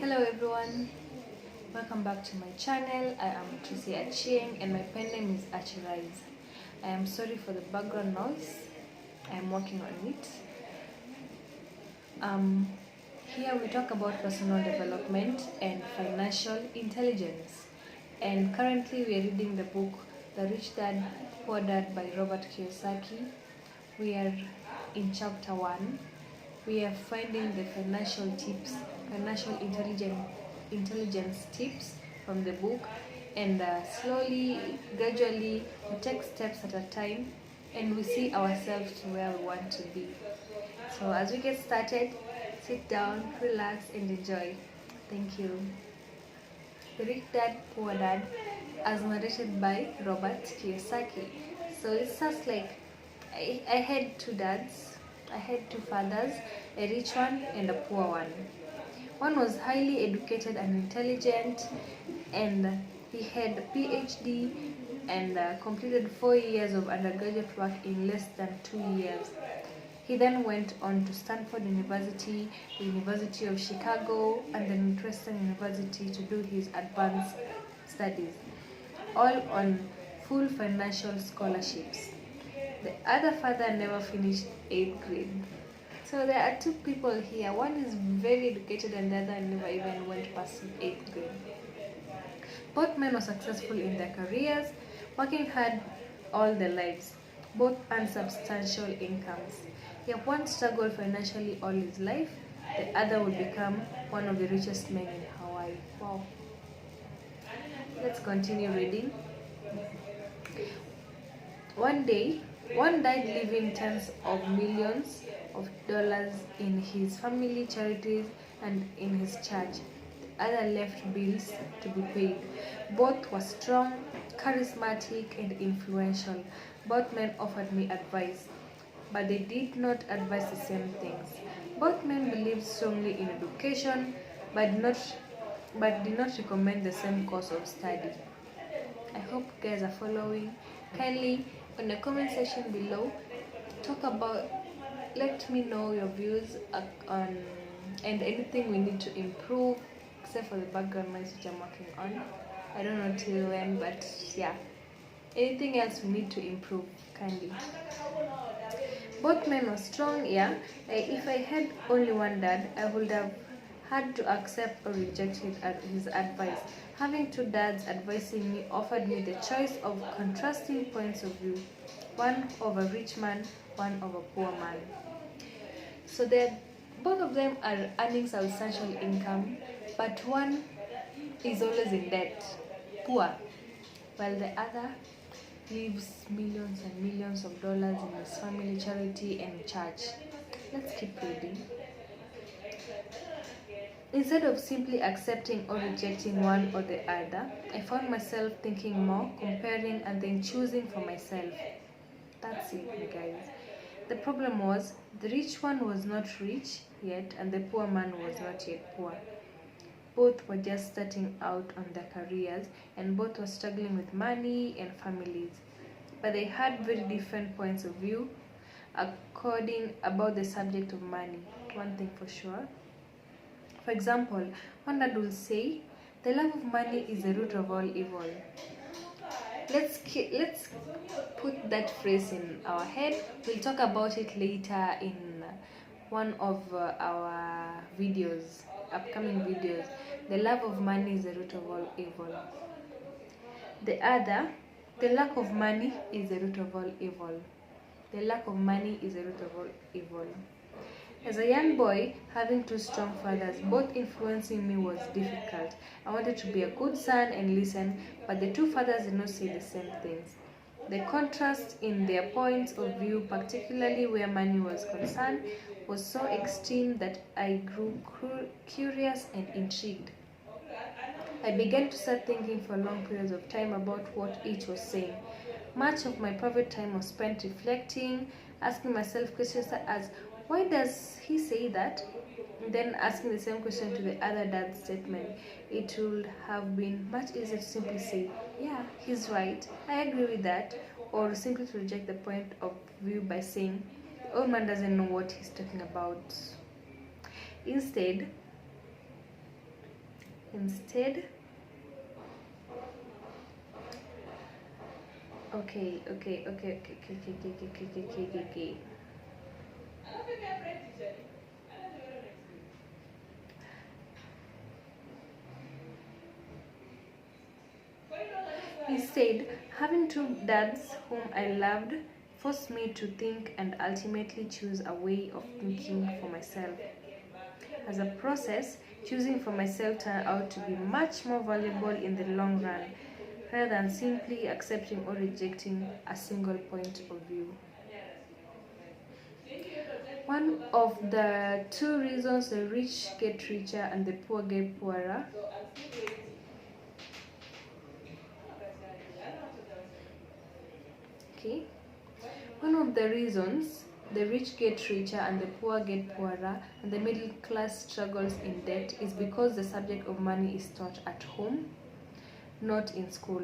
Hello everyone, welcome back to my channel. I am Tracy Achieng and my pen name is Achirise. I am sorry for the background noise. I am working on it. Here we talk about personal development and financial intelligence. And currently we are reading the book The Rich Dad Poor Dad by Robert Kiyosaki. We are in chapter 1. We are finding the financial intelligence tips from the book, and slowly, gradually, we take steps at a time and we see ourselves to where we want to be. So as we get started, sit down, relax and enjoy. Thank you. The Rich Dad Poor Dad, as narrated by Robert Kiyosaki. So it's just like I had two dads. I had two fathers, a rich one and a poor one. One was highly educated and intelligent, and he had a PhD and completed 4 years of undergraduate work in less than 2 years. He then went on to Stanford University, the University of Chicago, and the Northwestern University to do his advanced studies, all on full financial scholarships. The other father never finished 8th grade. So there are two people here. One is very educated and the other never even went past 8th grade. Both men were successful in their careers, working hard all their lives. Both earned substantial incomes. Yet one struggled financially all his life, the other would become one of the richest men in Hawaii. Wow. Let's continue reading. One day, one died leaving tens of millions of dollars in his family charities and in his church. The other left bills to be paid. Both were strong, charismatic, and influential. Both men offered me advice, but they did not advise the same things. Both men believed strongly in education, but did not recommend the same course of study. I hope you guys are following. Kindly, in the comment section below, let me know your views on and anything we need to improve, except for the background noise which I'm working on. I don't know till when, but yeah. Anything else we need to improve, kindly. Both men were strong, yeah. If I had only one dad, I would have had to accept or reject his advice. Having two dads advising me offered me the choice of contrasting points of view, one of a rich man, one of a poor man. So both of them are earning substantial income, but one is always in debt, poor, while the other leaves millions and millions of dollars in his family charity and church. Let's keep reading. Instead of simply accepting or rejecting one or the other, I found myself thinking more, comparing, and then choosing for myself. That's it, you guys. The problem was, the rich one was not rich yet, and the poor man was not yet poor. Both were just starting out on their careers, and both were struggling with money and families. But they had very different points of view about the subject of money. One thing for sure. For example, one dad will say, the love of money is the root of all evil. Let's put that phrase in our head. We'll talk about it later in one of our videos, upcoming videos. The love of money is the root of all evil. The other, the lack of money is the root of all evil. The lack of money is the root of all evil. As a young boy, having two strong fathers, both influencing me, was difficult. I wanted to be a good son and listen, but the two fathers did not say the same things. The contrast in their points of view, particularly where money was concerned, was so extreme that I grew curious and intrigued. I began to start thinking for long periods of time about what each was saying. Much of my private time was spent reflecting, asking myself questions as, why does he say that? Then asking the same question to the other dad's statement. It would have been much easier to simply say, yeah, he's right, I agree with that, or simply to reject the point of view by saying, the old man doesn't know what he's talking about. Instead, Instead, okay. Instead, having two dads whom I loved forced me to think and ultimately choose a way of thinking for myself. As a process, choosing for myself turned out to be much more valuable in the long run, rather than simply accepting or rejecting a single point of view. One of the two reasons the rich get richer and the poor get poorer. Okay. One of the reasons the rich get richer and the poor get poorer and the middle class struggles in debt is because the subject of money is taught at home, not in school.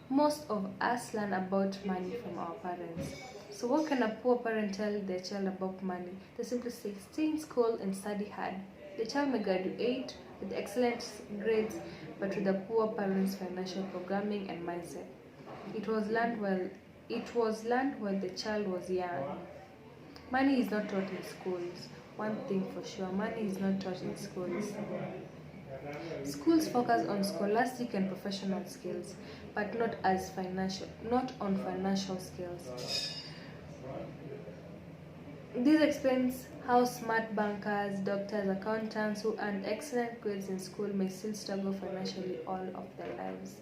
Most of us learn about money from our parents. So what can a poor parent tell their child about money? They simply say, stay in school and study hard. The child may graduate with excellent grades, but with a poor parent's financial programming and mindset. It was learned while the child was young. Money is not taught in schools. One thing for sure, money is not taught in schools. Schools focus on scholastic and professional skills, but not on financial skills. This explains how smart bankers, doctors, accountants who earned excellent grades in school may still struggle financially all of their lives.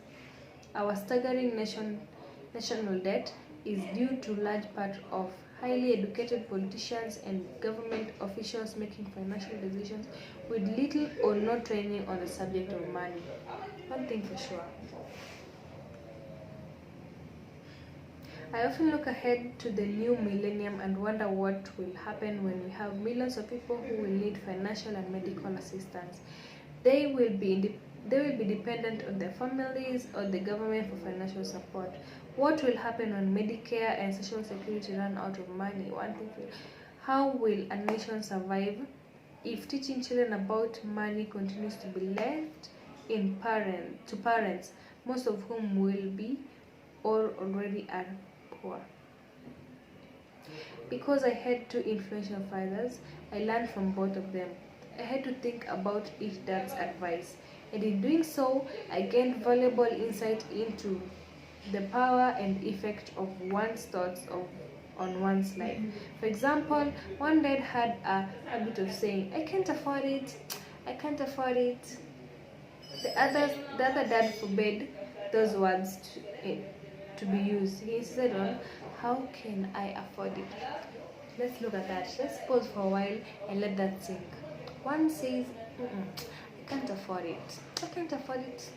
Our staggering national debt is due to large part of highly educated politicians and government officials making financial decisions with little or no training on the subject of money. One thing for sure. I often look ahead to the new millennium and wonder what will happen when we have millions of people who will need financial and medical assistance. They will be dependent on their families or the government for financial support. What will happen when Medicare and Social Security run out of money? How will a nation survive if teaching children about money continues to be left to parents, most of whom will be or already are poor? Because I had two influential fathers, I learned from both of them. I had to think about each dad's advice, and in doing so, I gained valuable insight into the power and effect of one's on one's life. For example, one dad had a habit of saying, I can't afford it. The other dad forbade those words to be used. He said on, how can I afford it? Let's look at that. Let's pause for a while and let that sink. One says, I can't afford it. I can't afford it.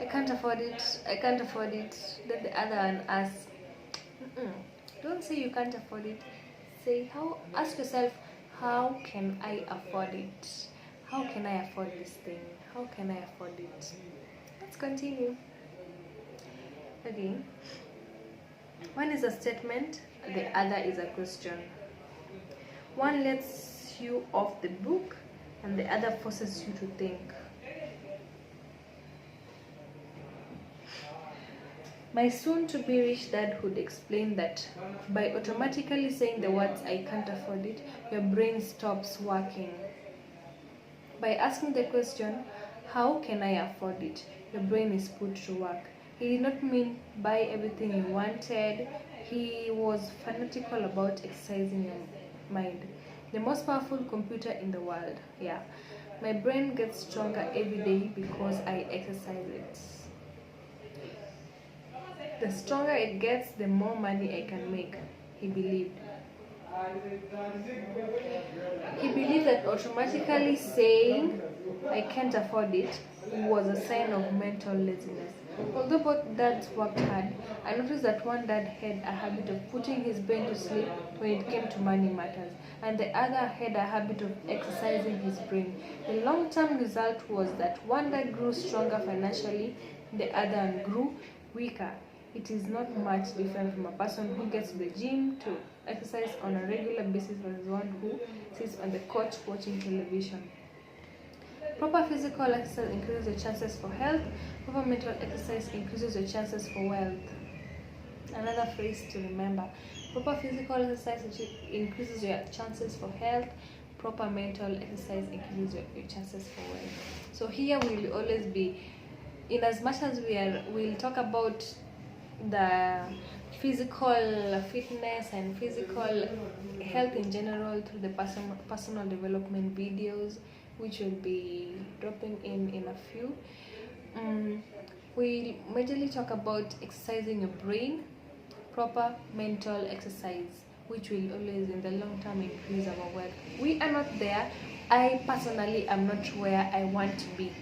I can't afford it. I can't afford it. Then the other one asks, don't say you can't afford it. Ask yourself, how can I afford it? How can I afford this thing? How can I afford it? Let's continue. Again, one is a statement, the other is a question. One lets you off the book, and the other forces you to think. My soon-to-be rich dad would explain that by automatically saying the words I can't afford it, your brain stops working. By asking the question, how can I afford it, your brain is put to work. He did not mean buy everything you wanted. He was fanatical about exercising your mind. The most powerful computer in the world. Yeah. My brain gets stronger every day because I exercise it. The stronger it gets, the more money I can make, he believed. He believed that automatically saying I can't afford it was a sign of mental laziness. Although both dads worked hard, I noticed that one dad had a habit of putting his brain to sleep when it came to money matters, and the other had a habit of exercising his brain. The long-term result was that one dad grew stronger financially, the other grew weaker. It is not much different from a person who gets to the gym to exercise on a regular basis versus one who sits on the couch watching television. Proper physical exercise increases your chances for health. Proper mental exercise increases your chances for wealth. Another phrase to remember. Proper physical exercise increases your chances for health. Proper mental exercise increases your chances for wealth. So here we'll always be, in as much as we'll talk about the physical fitness and physical health in general through the personal development videos, which will be dropping in a few. We majorly talk about exercising your brain, proper mental exercise, which will always in the long term increase our wealth. We are not there. I personally am not where I want to be,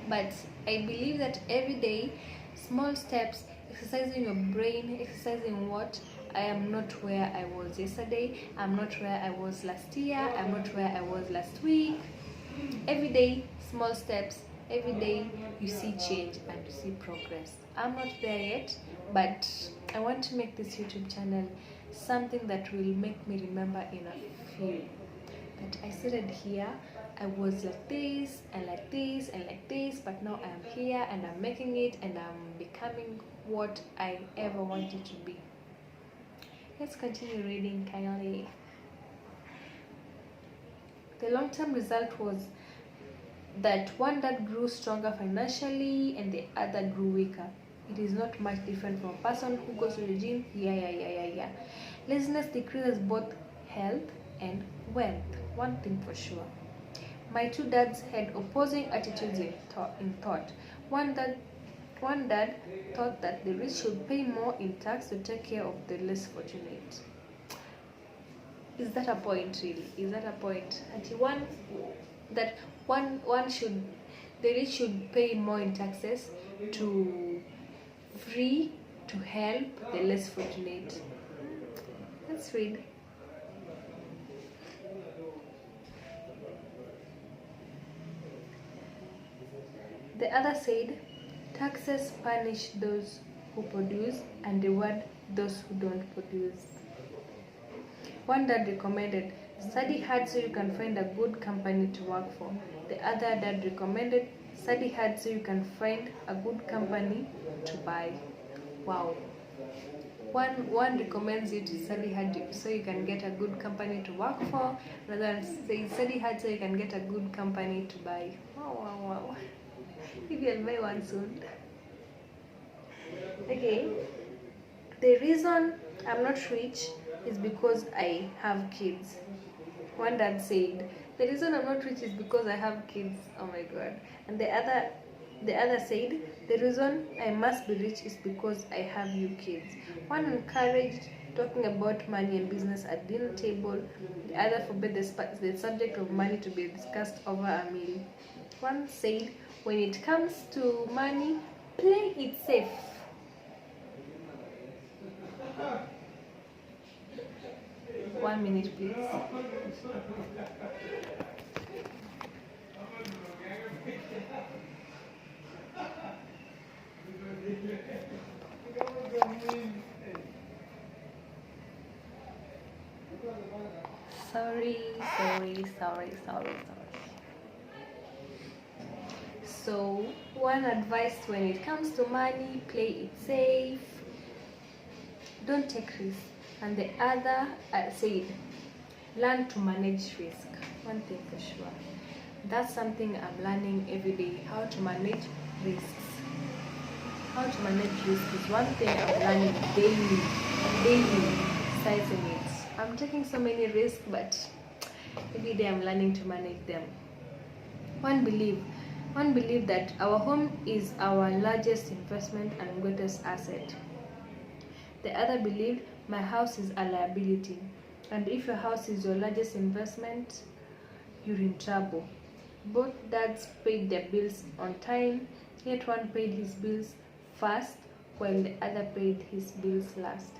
but I believe that every day, small steps, exercising your brain, exercising what, I am not where I was yesterday, I'm not where I was last year, I'm not where I was last week. Every day, small steps, every day you see change and you see progress. I'm not there yet, but I want to make this YouTube channel something that will make me remember in a few that I started here, I was like this and like this and like this, but now I'm here and I'm making it and I'm becoming what I ever wanted to be. Let's continue reading kindly. The long-term result was that one dad grew stronger financially and the other grew weaker. It is not much different from a person who goes to the gym. Yeah. Laziness decreases both health and wealth. One thing for sure. My two dads had opposing attitudes in thought. One dad thought that the rich should pay more in tax to take care of the less fortunate. Is that a point really? Is that a point? The rich should pay more in taxes to help the less fortunate. Let's read. The other said, taxes punish those who produce and reward those who don't produce. One dad recommended, study hard so you can find a good company to work for. The other dad recommended, study hard so you can find a good company to buy. Wow. One recommends you to study hard so you can get a good company to work for. Another says study hard so you can get a good company to buy. Wow. Maybe I'll buy one soon. Okay. The reason I'm not rich is because I have kids. One dad said, the reason I'm not rich is because I have kids. Oh my god. And the other said, the reason I must be rich is because I have you kids. One encouraged talking about money and business at dinner table. The other forbade the subject of money to be discussed over a meal. One said, when it comes to money, play it safe. One minute, please. Sorry. So, one advice when it comes to money, play it safe. Don't take risks. And the other said, learn to manage risk. One thing for sure. That's something I'm learning every day, how to manage risks. How to manage risk is one thing I'm learning daily, sizing it. I'm taking so many risks, but every day I'm learning to manage them. One believe that our home is our largest investment and greatest asset. The other believed my house is a liability, and if your house is your largest investment, you're in trouble. Both dads paid their bills on time, yet one paid his bills first while the other paid his bills last.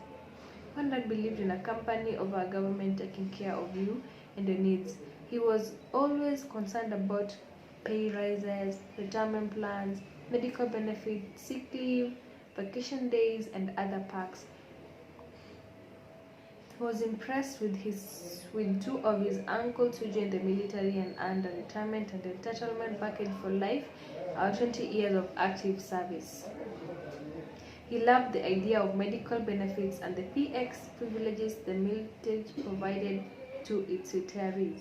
One dad believed in a company over a government taking care of you and your needs. He was always concerned about pay rises, retirement plans, medical benefits, sick leave, vacation days, and other perks. was impressed with two of his uncles who joined the military and earned a retirement and entitlement package for life or 20 years of active service. He loved the idea of medical benefits and the PX privileges the military provided to its retirees.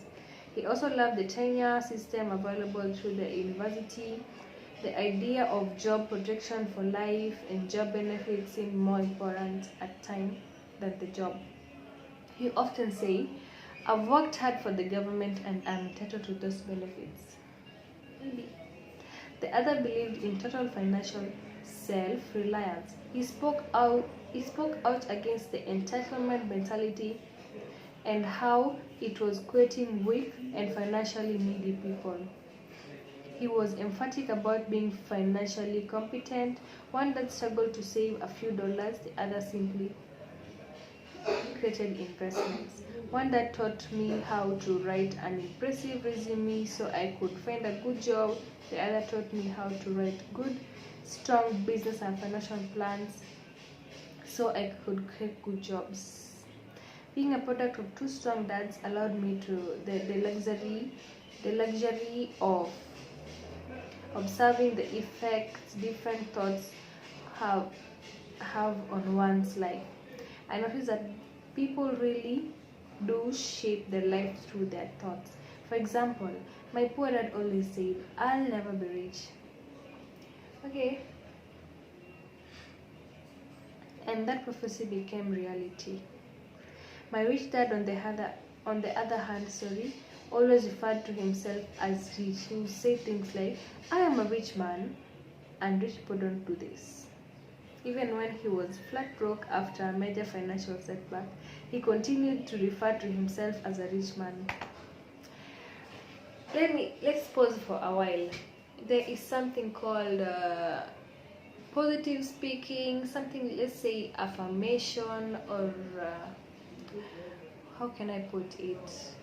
He also loved the tenure system available through the university. The idea of job protection for life and job benefits seemed more important at time than the job. He often say, "I've worked hard for the government and I'm entitled to those benefits." Maybe. The other believed in total financial self-reliance. He spoke out against the entitlement mentality and how it was creating weak and financially needy people. He was emphatic about being financially competent, one that struggled to save a few dollars, the other simply created investments. One that taught me how to write an impressive resume so I could find a good job, the other taught me how to write good, strong business and financial plans so I could create good jobs. Being a product of two strong dads allowed me to the luxury of observing the effects different thoughts have on one's life. I noticed that people really do shape their life through their thoughts. For example, my poor dad always said, "I'll never be rich." Okay. And that prophecy became reality. My rich dad, on the other hand, always referred to himself as rich. He would say things like, "I am a rich man, and rich people don't do this." Even when he was flat broke after a major financial setback, he continued to refer to himself as a rich man. Let's pause for a while. There is something called positive speaking, something, let's say, affirmation, or how can I put it,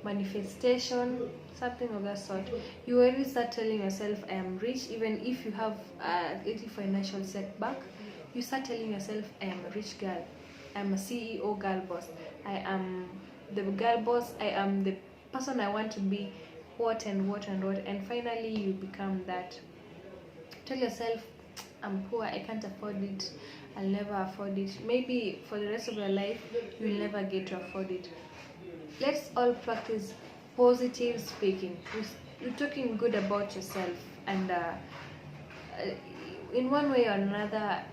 manifestation, something of that sort. You already start telling yourself, "I am rich." Even if you have a little financial setback, you start telling yourself, "I am a rich girl, I am a CEO girl boss, I am the girl boss, I am the person I want to be, what and what and what," and finally you become that. Tell yourself, "I'm poor, I can't afford it, I'll never afford it." Maybe for the rest of your life you'll never get to afford it. Let's all practice positive speaking. You're talking good about yourself, and in one way or another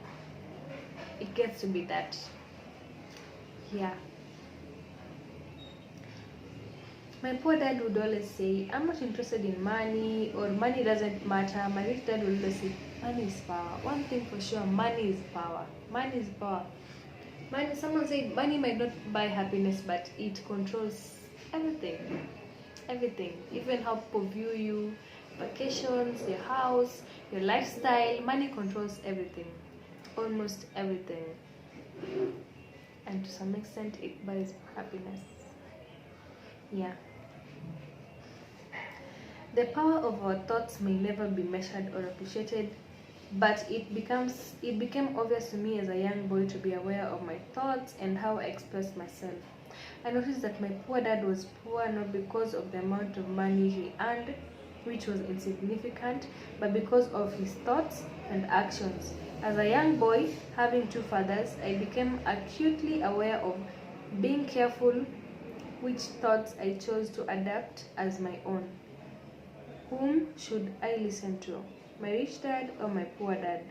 it gets to be that. Yeah. My poor dad would always say, "I'm not interested in money," or "Money doesn't matter." My rich dad would always say, "Money is power." One thing for sure, money is power. Money is power. Money, someone said money might not buy happiness, but it controls everything. Everything. Even how people view you, vacations, your house, your lifestyle. Money controls everything. Almost everything. And to some extent it buys happiness. Yeah. The power of our thoughts may never be measured or appreciated, but it became obvious to me as a young boy to be aware of my thoughts and how I expressed myself. I noticed that my poor dad was poor not because of the amount of money he earned, which was insignificant, but because of his thoughts and actions. As a young boy, having two fathers, I became acutely aware of being careful which thoughts I chose to adapt as my own. Whom should I listen to? My rich dad or my poor dad?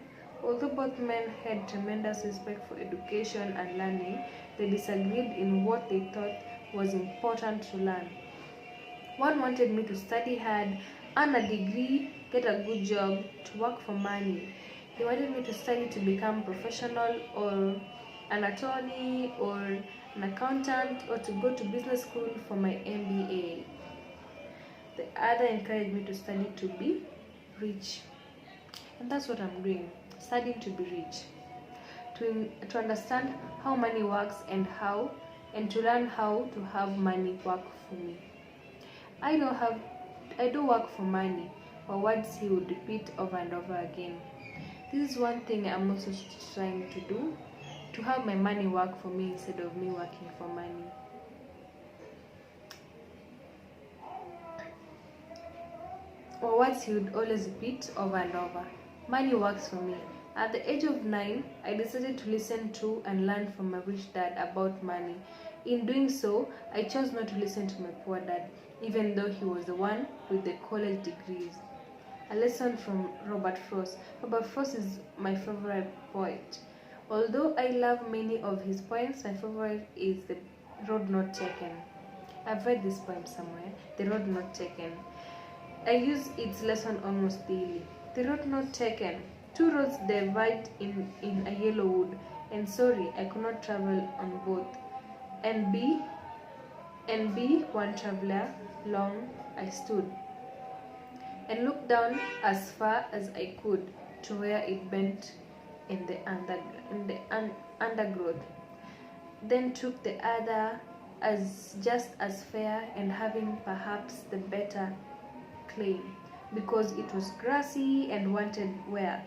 Although both men had tremendous respect for education and learning, they disagreed in what they thought was important to learn. One wanted me to study hard, earn a degree, get a good job, to work for money. He wanted me to study to become professional, or an attorney, or an accountant, or to go to business school for my MBA. The other encouraged me to study to be rich. And that's what I'm doing, studying to be rich. To understand how money works and to learn how to have money work for me. I do work for money, or words he would repeat over and over again. This is one thing I'm also trying to do, to have my money work for me instead of me working for money. Or words he would always repeat over and over. Money works for me. At the age of 9, I decided to listen to and learn from my rich dad about money. In doing so, I chose not to listen to my poor dad, even though he was the one with the college degrees. A lesson from Robert Frost. Robert Frost is my favorite poet. Although I love many of his poems, my favorite is The Road Not Taken. I've read this poem somewhere, The Road Not Taken. I use its lesson almost daily. The road not taken. 2 roads divide in a yellow wood, and sorry, I could not travel on both. And be one traveler, long I stood, and looked down as far as I could to where it bent in the undergrowth. Then took the other as just as fair and having perhaps the better claim, because it was grassy and wanted wear,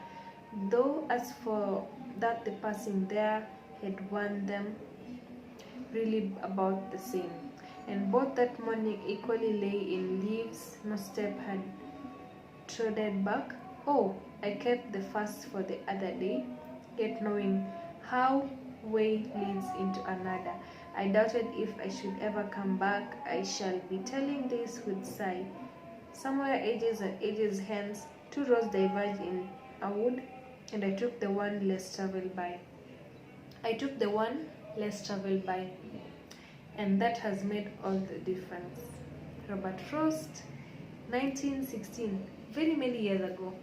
though as for that the passing there had warned them really about the same. And both that morning equally lay in leaves, no step had trodden back. Oh, I kept the fast for the other day, yet knowing how way leads into another, I doubted if I should ever come back. I shall be telling this with sigh. Somewhere ages and ages hence, 2 roads diverged in a wood, and I took the one less traveled by. And that has made all the difference. Robert Frost, 1916, very many years ago.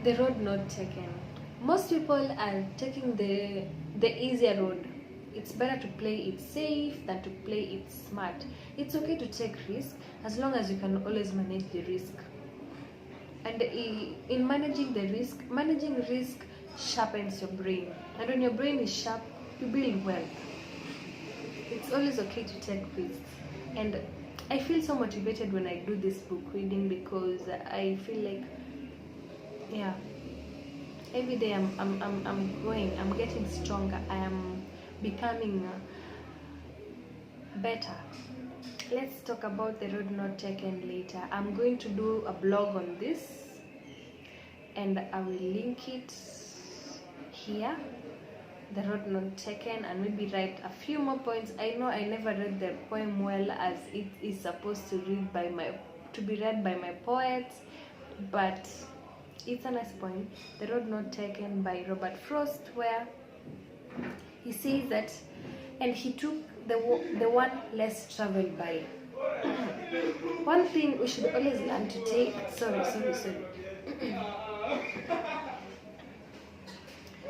The road not taken. Most people are taking the easier road. It's better to play it safe than to play it smart. It's okay to take risk as long as you can always manage the risk. And in managing risk sharpens your brain. And when your brain is sharp, you build wealth. It's always okay to take risks. And I feel so motivated when I do this book reading, because I feel like, yeah, every day I'm growing, I'm getting stronger, I am becoming better. Let's talk about The Road Not Taken later. I'm going to do a blog on this, and I will link it here, The Road Not Taken, and maybe write a few more points. I know I never read the poem well, as it is supposed to be read by my poet, but it's a nice poem, The Road Not Taken by Robert Frost, where he says that, and he took the one less traveled by. One thing we should always learn to take,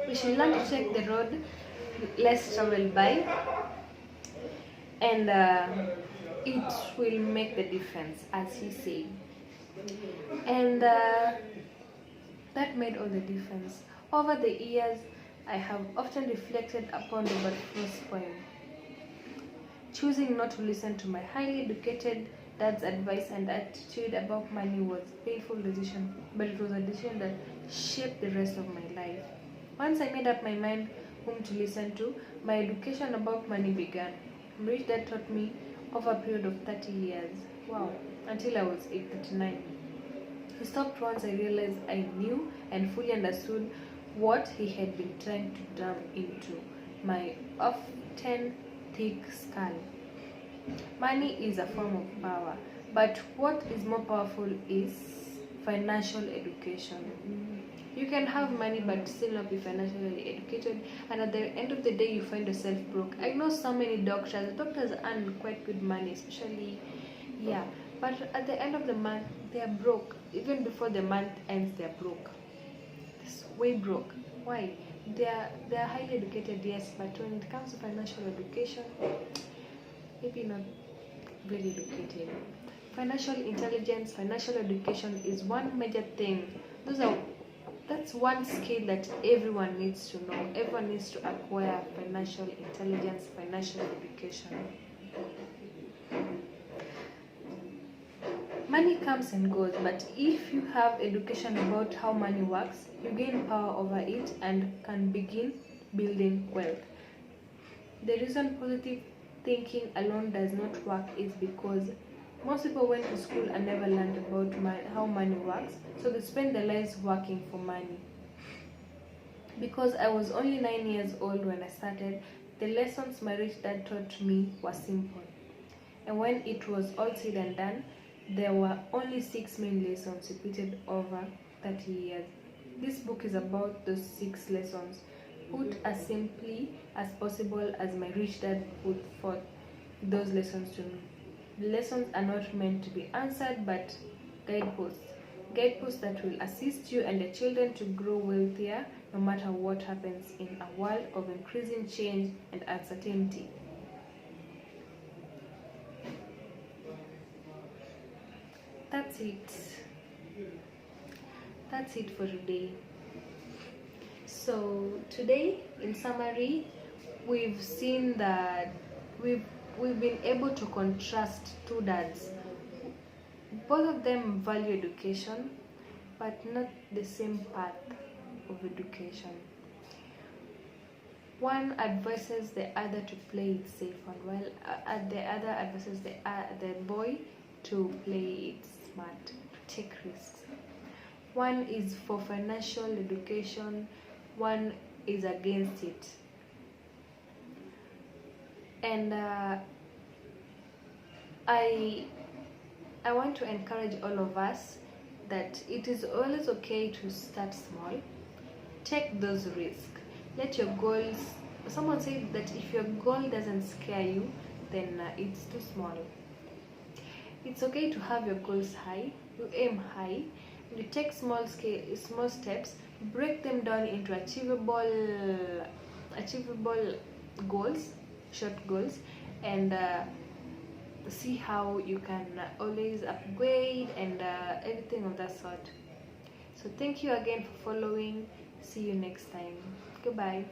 we should learn to take the road less traveled by, and it will make the difference, as he said. And that made all the difference. Over the years, I have often reflected upon Robert Frost's poem. Choosing not to listen to my highly educated dad's advice and attitude about money was a painful decision, but it was a decision that shaped the rest of my life. Once I made up my mind whom to listen to, my education about money began. My rich dad taught me over a period of 30 years. Wow, until I was 39. He stopped once I realized I knew and fully understood what he had been trying to drum into my often thick skull. Money is a form of power, but what is more powerful is financial education. You can have money but still not be financially educated, and at the end of the day you find yourself broke. I know so many doctors earn quite good money, especially, yeah, but at the end of the month they are broke. Even before the month ends, they are broke. It's way broke. Why? They are highly educated, yes, but when it comes to financial education, maybe not very educated. Financial intelligence, financial education is one major thing. That's one skill that everyone needs to know. Everyone needs to acquire financial intelligence, financial education. Money comes and goes, but if you have education about how money works, you gain power over it and can begin building wealth. The reason positive thinking alone does not work is because most people went to school and never learned about how money works, so they spend their lives working for money. Because I was only 9 years old when I started, the lessons my rich dad taught me were simple. And when it was all said and done, there were only 6 main lessons repeated over 30 years. This book is about those 6 lessons, put as simply as possible as my rich dad put forth those lessons to me. The lessons are not meant to be answered but guideposts. Guideposts that will assist you and your children to grow wealthier no matter what happens in a world of increasing change and uncertainty. That's it. That's it for today. So today, in summary, we've seen that we've been able to contrast two dads. Both of them value education, but not the same path of education. One advises the other to play it safe, and while the other advises the boy to play it smart, to take risks. One is for financial education, one is against it. And I want to encourage all of us that it is always okay to start small. Take those risks. Let your goals. Someone said that if your goal doesn't scare you, then it's too small. It's okay to have your goals high. You aim high. You take small steps. Break them down into achievable goals, short goals, and see how you can always upgrade and everything of that sort. So thank you again for following. See you next time. Goodbye.